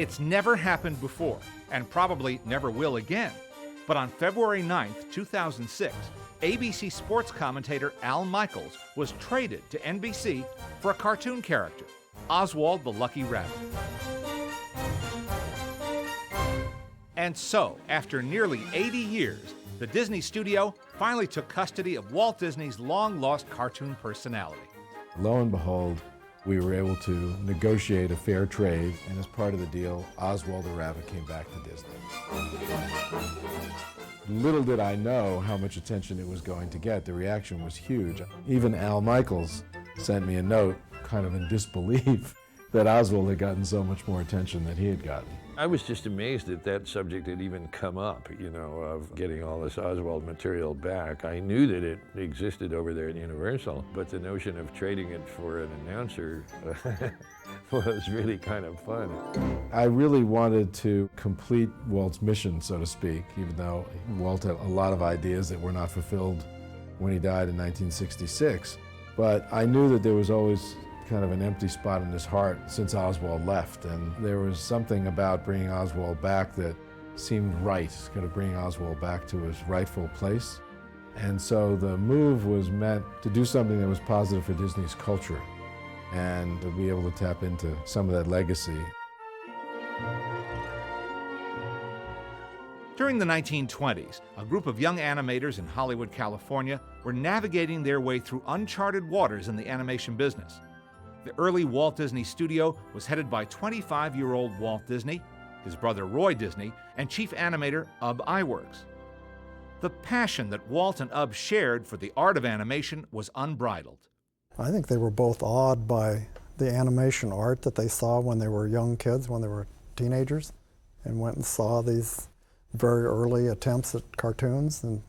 It's never happened before, and probably never will again. But on February 9th, 2006, ABC sports commentator Al Michaels was traded to NBC for a cartoon character, Oswald the Lucky Rabbit. And so, after nearly 80 years, the Disney studio finally took custody of Walt Disney's long-lost cartoon personality. Lo and behold, we were able to negotiate a fair trade, and as part of the deal, Oswald the Rabbit came back to Disney. Little did I know how much attention it was going to get. The reaction was huge. Even Al Michaels sent me a note, kind of in disbelief, that Oswald had gotten so much more attention than he had gotten. I was just amazed that that subject had even come up, of getting all this Oswald material back. I knew that it existed over there at Universal, but the notion of trading it for an announcer was really kind of fun. I really wanted to complete Walt's mission, so to speak, even though Walt had a lot of ideas that were not fulfilled when he died in 1966. But I knew that there was always kind of an empty spot in his heart since Oswald left, and there was something about bringing Oswald back that seemed right, kind of bringing Oswald back to his rightful place. And so the move was meant to do something that was positive for Disney's culture and to be able to tap into some of that legacy. During the 1920s, a group of young animators in Hollywood, California, were navigating their way through uncharted waters in the animation business. The early Walt Disney Studio was headed by 25-year-old Walt Disney, his brother Roy Disney, and chief animator Ub Iwerks. The passion that Walt and Ub shared for the art of animation was unbridled. I think they were both awed by the animation art that they saw when they were young kids, when they were teenagers, and went and saw these very early attempts at cartoons. And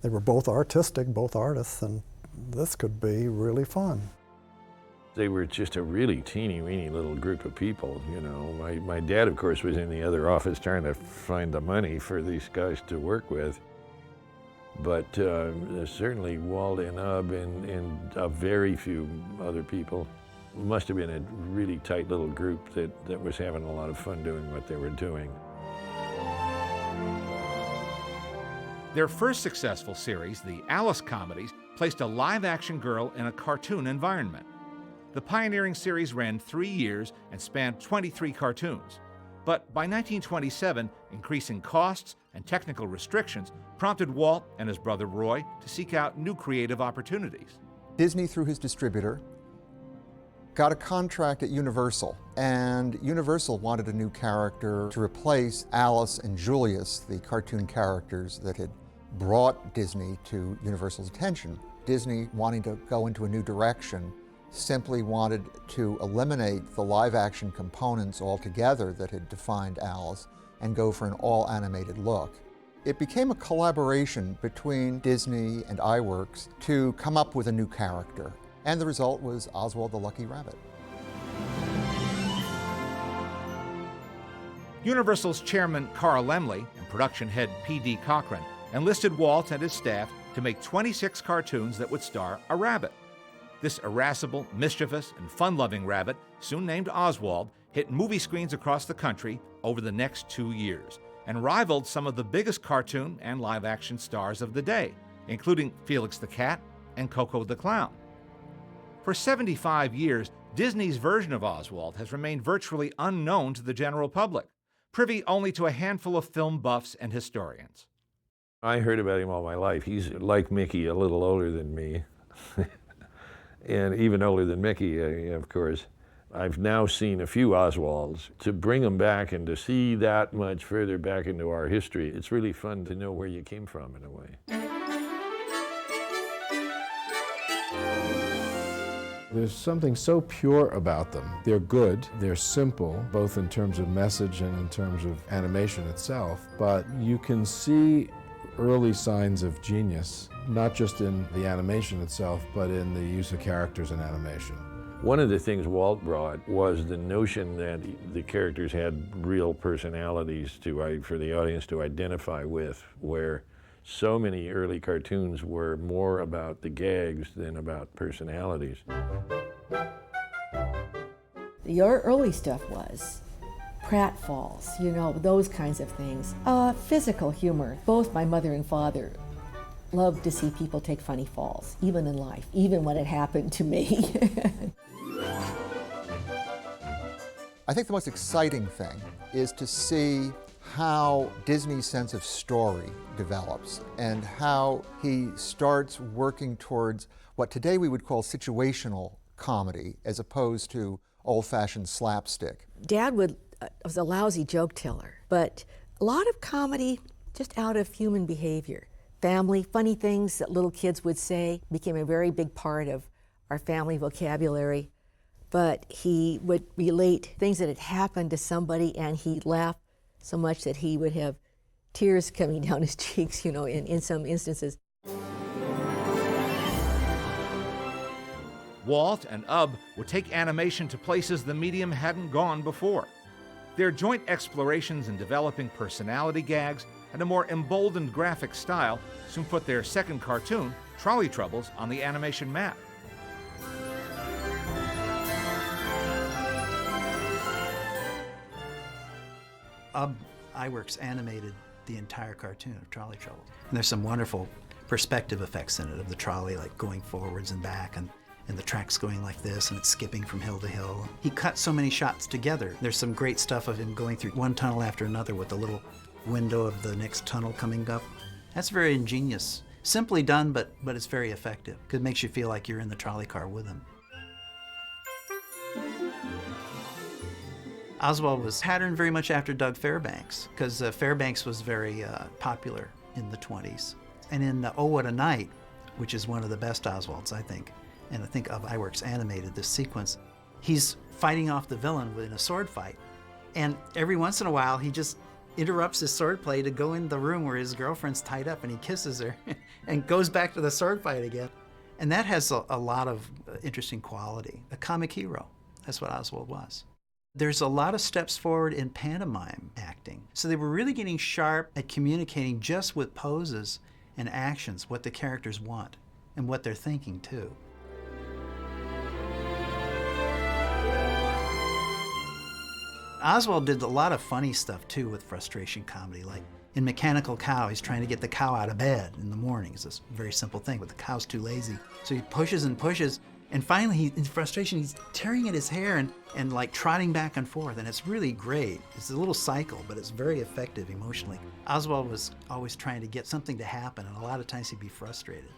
they were both artistic, both artists, and this could be really fun. They were just a really teeny-weeny little group of people, My dad, of course, was in the other office trying to find the money for these guys to work with. But certainly Walt and Ub and a very few other people must have been a really tight little group that was having a lot of fun doing what they were doing. Their first successful series, the Alice comedies, placed a live-action girl in a cartoon environment. The pioneering series ran 3 years and spanned 23 cartoons. But by 1927, increasing costs and technical restrictions prompted Walt and his brother Roy to seek out new creative opportunities. Disney, through his distributor, got a contract at Universal, and Universal wanted a new character to replace Alice and Julius, the cartoon characters that had brought Disney to Universal's attention. Disney, wanting to go into a new direction, simply wanted to eliminate the live-action components altogether that had defined Alice and go for an all-animated look. It became a collaboration between Disney and Iwerks to come up with a new character, and the result was Oswald the Lucky Rabbit. Universal's chairman Carl Laemmle and production head P.D. Cochran enlisted Walt and his staff to make 26 cartoons that would star a rabbit. This irascible, mischievous, and fun-loving rabbit, soon named Oswald, hit movie screens across the country over the next 2 years and rivaled some of the biggest cartoon and live-action stars of the day, including Felix the Cat and Coco the Clown. For 75 years, Disney's version of Oswald has remained virtually unknown to the general public, privy only to a handful of film buffs and historians. I heard about him all my life. He's like Mickey, a little older than me. And even older than Mickey, of course. I've now seen a few Oswalds. To bring them back and to see that much further back into our history, it's really fun to know where you came from in a way. There's something so pure about them. They're good, they're simple, both in terms of message and in terms of animation itself, but you can see early signs of genius, not just in the animation itself, but in the use of characters in animation. One of the things Walt brought was the notion that the characters had real personalities for the audience to identify with, where so many early cartoons were more about the gags than about personalities. Your early stuff was pratfalls, you know, those kinds of things. Physical humor. Both my mother and father loved to see people take funny falls, even in life, even when it happened to me. I think the most exciting thing is to see how Disney's sense of story develops and how he starts working towards what today we would call situational comedy as opposed to old-fashioned slapstick. Dad was a lousy joke teller, but a lot of comedy just out of human behavior. Family, funny things that little kids would say became a very big part of our family vocabulary. But he would relate things that had happened to somebody, and he'd laugh so much that he would have tears coming down his cheeks, you know, in some instances. Walt and Ub would take animation to places the medium hadn't gone before. Their joint explorations in developing personality gags and a more emboldened graphic style soon put their second cartoon, Trolley Troubles, on the animation map. Iwerks animated the entire cartoon of Trolley Troubles. And there's some wonderful perspective effects in it of the trolley like going forwards and back and the tracks going like this and it's skipping from hill to hill. He cut so many shots together. There's some great stuff of him going through one tunnel after another with the little window of the next tunnel coming up. That's very ingenious. Simply done, but it's very effective because it makes you feel like you're in the trolley car with him. Oswald was patterned very much after Doug Fairbanks, because Fairbanks was very popular in the 20s. And in Oh, What a Night, which is one of the best Oswalds, I think, and I think Iwerks animated this sequence, he's fighting off the villain in a sword fight. And every once in a while, he just interrupts his sword play to go in the room where his girlfriend's tied up, and he kisses her and goes back to the sword fight again. And that has a lot of interesting quality. A comic hero, that's what Oswald was. There's a lot of steps forward in pantomime acting. So they were really getting sharp at communicating just with poses and actions, what the characters want and what they're thinking too. Oswald did a lot of funny stuff too with frustration comedy, like in Mechanical Cow, he's trying to get the cow out of bed in the morning. It's this very simple thing, but the cow's too lazy. So he pushes and pushes, and finally, in frustration, he's tearing at his hair and like trotting back and forth, and it's really great. It's a little cycle, but it's very effective emotionally. Oswald was always trying to get something to happen, and a lot of times he'd be frustrated.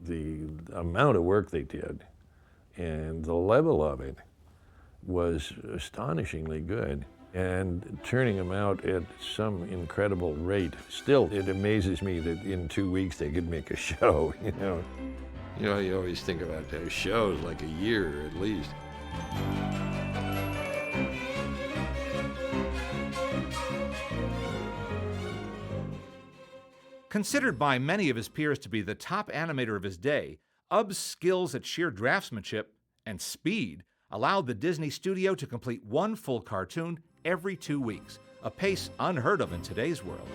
The amount of work they did and the level of it was astonishingly good, and turning them out at some incredible rate. Still, it amazes me that in 2 weeks they could make a show, you know. You know, you always think about those shows like a year at least. Considered by many of his peers to be the top animator of his day, Ub's skills at sheer draftsmanship and speed allowed the Disney studio to complete one full cartoon every 2 weeks, a pace unheard of in today's world.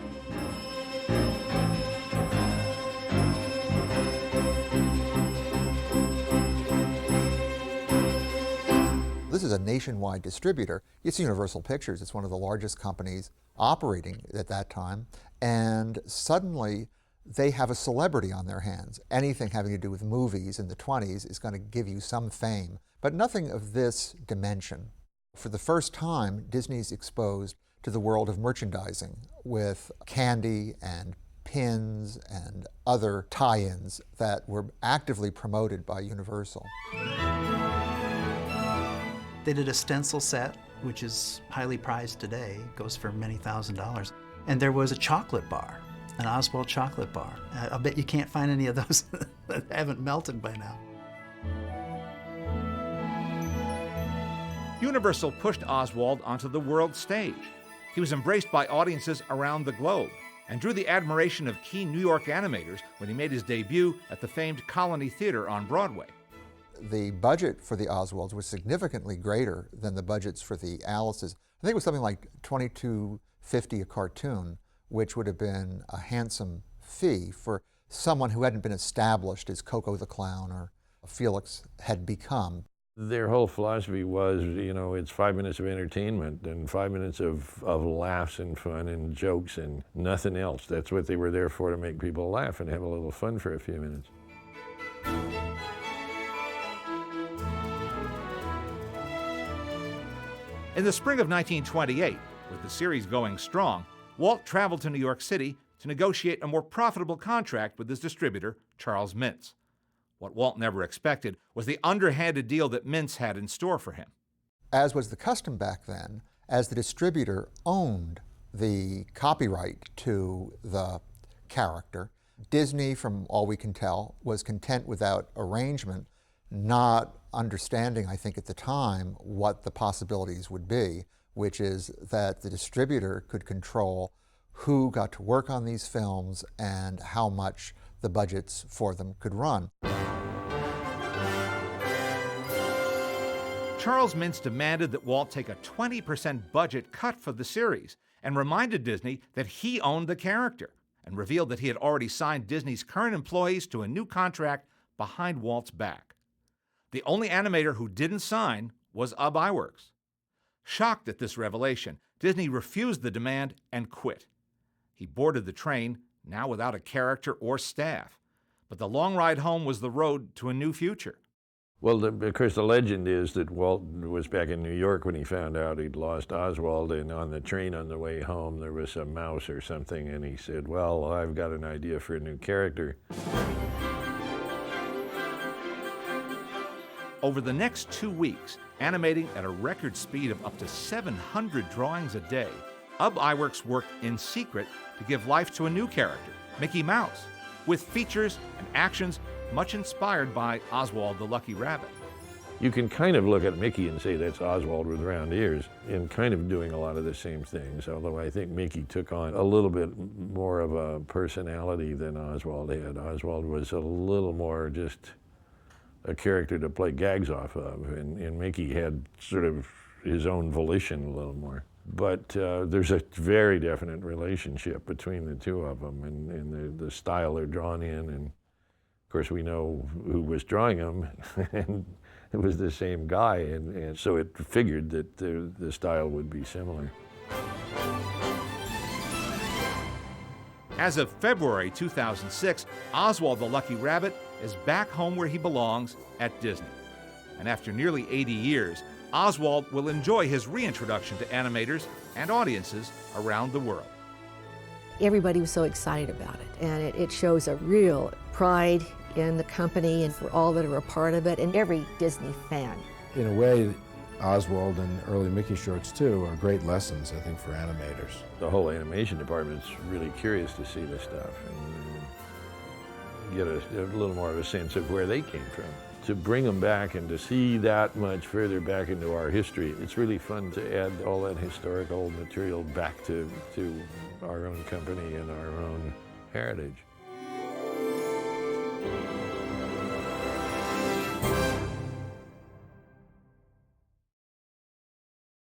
This is a nationwide distributor. It's Universal Pictures. It's one of the largest companies operating at that time. And suddenly, they have a celebrity on their hands. Anything having to do with movies in the 20s is going to give you some fame, but nothing of this dimension. For the first time, Disney's exposed to the world of merchandising with candy and pins and other tie-ins that were actively promoted by Universal. They did a stencil set, which is highly prized today, goes for many $1,000s. And there was a chocolate bar, an Oswald chocolate bar. I bet you can't find any of those that haven't melted by now. Universal pushed Oswald onto the world stage. He was embraced by audiences around the globe and drew the admiration of key New York animators when he made his debut at the famed Colony Theater on Broadway. The budget for the Oswalds was significantly greater than the budgets for the Alices. I think it was something like $22.50 a cartoon which would have been a handsome fee for someone who hadn't been established as Coco the Clown or Felix had become. Their whole philosophy was, you know, it's 5 minutes of entertainment and 5 minutes of laughs and fun and jokes and nothing else. That's what they were there for, to make people laugh and have a little fun for a few minutes. In the spring of 1928, with the series going strong, Walt traveled to New York City to negotiate a more profitable contract with his distributor, Charles Mintz. What Walt never expected was the underhanded deal that Mintz had in store for him. As was the custom back then, as the distributor owned the copyright to the character, Disney, from all we can tell, was content without arrangement, not understanding, I think at the time, what the possibilities would be, which is that the distributor could control who got to work on these films and how much the budgets for them could run. Charles Mintz demanded that Walt take a 20% budget cut for the series and reminded Disney that he owned the character, and revealed that he had already signed Disney's current employees to a new contract behind Walt's back. The only animator who didn't sign was Iwerks. Shocked at this revelation, Disney refused the demand and quit. He boarded the train, now without a character or staff. But the long ride home was the road to a new future. Well, of course, the legend is that Walt was back in New York when he found out he'd lost Oswald, and on the train on the way home there was a mouse or something, and he said, well, I've got an idea for a new character. Over the next 2 weeks, animating at a record speed of up to 700 drawings a day, Iwerks worked in secret to give life to a new character, Mickey Mouse, with features and actions much inspired by Oswald the Lucky Rabbit. You can kind of look at Mickey and say that's Oswald with round ears, and kind of doing a lot of the same things, although I think Mickey took on a little bit more of a personality than Oswald had. Oswald was a little more just a character to play gags off of, and Mickey had sort of his own volition a little more. But there's a very definite relationship between the two of them, and the style they're drawn in, and of course we know who was drawing them, and it was the same guy, and so it figured that the style would be similar. As of February 2006, Oswald the Lucky Rabbit is back home where he belongs, at Disney. And after nearly 80 years, Oswald will enjoy his reintroduction to animators and audiences around the world. Everybody was so excited about it, and it shows a real pride in the company and for all that are a part of it, and every Disney fan. In a way, Oswald and early Mickey shorts too are great lessons, I think, for animators. The whole animation department's really curious to see this stuff and get a little more of a sense of where they came from. To bring them back and to see that much further back into our history, it's really fun to add all that historical material back to our own company and our own heritage.